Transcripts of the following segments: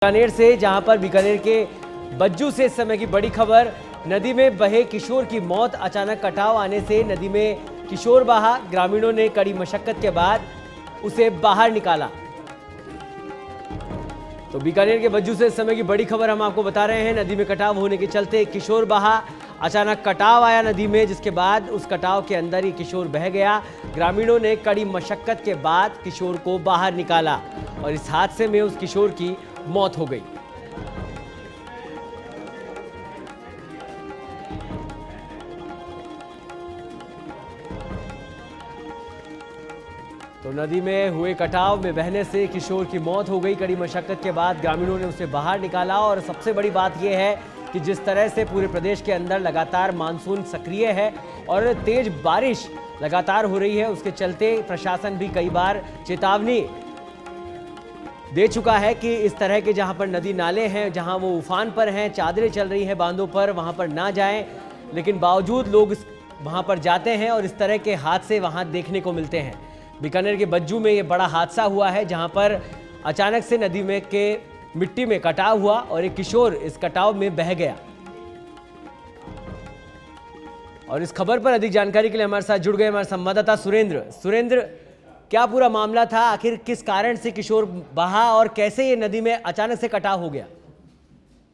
बीकानेर से, जहां पर बीकानेर के बज्जू से इस समय की बड़ी खबर। नदी में बहे किशोर की मौत, अचानक कटाव आने से नदी में किशोर बहा। ग्रामीणों ने कड़ी मशक्कत के बाद उसे बाहर निकाला। तो बीकानेर के बज्जू से इस समय की बड़ी खबर हम आपको बता रहे हैं। नदी में कटाव होने के चलते किशोर बहा, अचानक कटाव आया नदी में, जिसके बाद उस कटाव के अंदर ही किशोर बह गया। ग्रामीणों ने कड़ी मशक्कत के बाद किशोर को बाहर निकाला और इस हादसे में उस किशोर की मौत हो गई। तो नदी में हुए कटाव में बहने से किशोर की मौत हो गई। कड़ी मशक्कत के बाद ग्रामीणों ने उसे बाहर निकाला। और सबसे बड़ी बात यह है कि जिस तरह से पूरे प्रदेश के अंदर लगातार मानसून सक्रिय है और तेज बारिश लगातार हो रही है, उसके चलते प्रशासन भी कई बार चेतावनी दे चुका है कि इस तरह के जहां पर नदी नाले हैं, जहां वो उफान पर हैं, चादरें चल रही हैं बांधों पर, वहां पर ना जाएं। लेकिन बावजूद लोग वहां पर जाते हैं और इस तरह के हादसे वहां देखने को मिलते हैं। बीकानेर के बज्जू में ये बड़ा हादसा हुआ है, जहां पर अचानक से नदी में के मिट्टी में कटाव हुआ और एक किशोर इस कटाव में बह गया। और इस खबर पर अधिक जानकारी के लिए हमारे साथ जुड़ गए हमारे संवाददाता सुरेंद्र, क्या पूरा मामला था? आखिर किस कारण से किशोर बहा और कैसे ये नदी में अचानक से कटाव हो गया?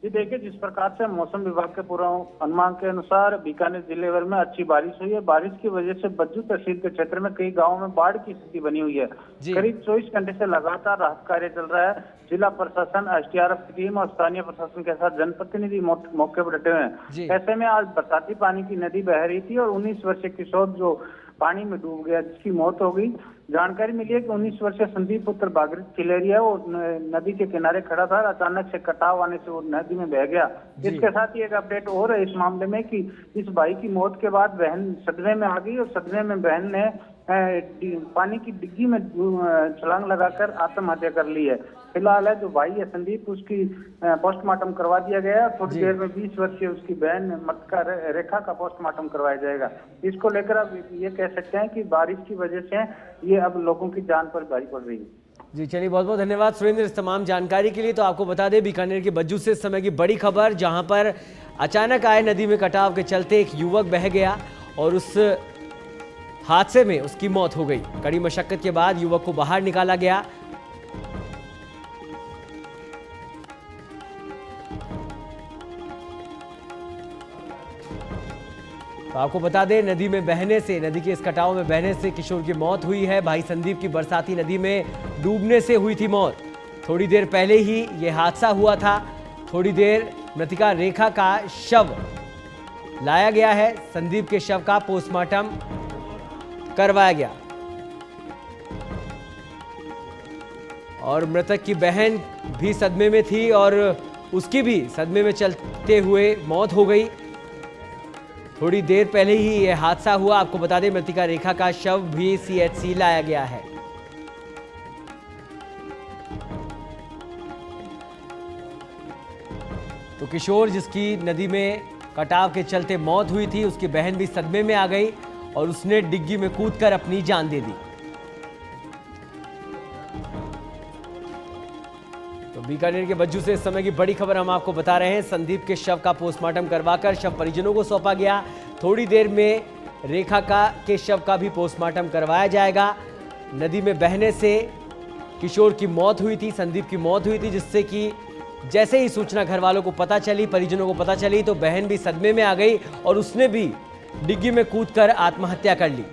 जी देखिए, जिस प्रकार से मौसम विभाग के पूर्वानुमान के अनुसार बीकानेर जिले भर में अच्छी बारिश हुई है। बारिश की वजह से बज्जू तहसील के क्षेत्र में कई गांवों में बाढ़ की स्थिति बनी हुई है। करीब 24 घंटे से लगातार राहत कार्य चल रहा है। जिला प्रशासन, एसडीआरएफ की टीम और स्थानीय प्रशासन के साथ जनप्रतिनिधि मौके पर डटे हुए हैं। ऐसे में आज बरसाती पानी की नदी बह रही थी और 19 वर्षीय किशोर जो पानी में डूब गया, जिसकी मौत हो गई। जानकारी मिली है कि 19 वर्षीय संदीप पुत्र बागरित खिलेरिया वो नदी के किनारे खड़ा था, अचानक से कटाव आने से वो नदी में बह गया। इसके साथ ही एक अपडेट और है इस मामले में कि इस भाई की मौत के बाद बहन सदमे में आ गई और सदमे में बहन ने पानी की डिग्गी में छलांग लगाकर आत्महत्या कर ली है। फिलहाल है जो भाई है संदीप, उसकी पोस्टमार्टम करवा दिया गया है। थोड़ी देर में 20 वर्षीय उसकी बहन मटका रेखा का पोस्टमार्टम करवाया जाएगा। इसको लेकर अब ये कह सकते हैं कि बारिश की वजह से ये अब लोगों की जान पर भारी पड़ रही है। जी चलिए, बहुत बहुत धन्यवाद सुरेंद्र इस तमाम जानकारी के लिए। तो आपको बता दें, बीकानेर के बज्जू से इस समय की बड़ी खबर, जहां पर अचानक आए नदी में कटाव के चलते एक युवक बह गया और उस हादसे में उसकी मौत हो गई। कड़ी मशक्कत के बाद युवक को बाहर निकाला गया। तो आपको बता दें, नदी में बहने से, नदी के इस कटाव में बहने से किशोर की मौत हुई है। भाई संदीप की बरसाती नदी में डूबने से हुई थी मौत। थोड़ी देर पहले ही यह हादसा हुआ था। थोड़ी देर मृतका रेखा का शव लाया गया है। संदीप के शव का पोस्टमार्टम करवाया गया और मृतक की बहन भी सदमे में थी और उसकी भी सदमे में चलते हुए मौत हो गई। थोड़ी देर पहले ही यह हादसा हुआ। आपको बता दें, मृतिका रेखा का शव भी सीएचसी लाया गया है। तो किशोर, जिसकी नदी में कटाव के चलते मौत हुई थी, उसकी बहन भी सदमे में आ गई और उसने डिग्गी में कूदकर अपनी जान दे दी। तो बीकानेर के बज्जू से इस समय की बड़ी खबर हम आपको बता रहे हैं। संदीप के शव का पोस्टमार्टम करवाकर शव परिजनों को सौंपा गया। थोड़ी देर में रेखा के शव का भी पोस्टमार्टम करवाया जाएगा। नदी में बहने से किशोर की मौत हुई थी, संदीप की मौत हुई थी, जिससे कि जैसे ही सूचना घर वालों को पता चली, परिजनों को पता चली, तो बहन भी सदमे में आ गई और उसने भी डिग्गी में कूदकर आत्महत्या कर ली।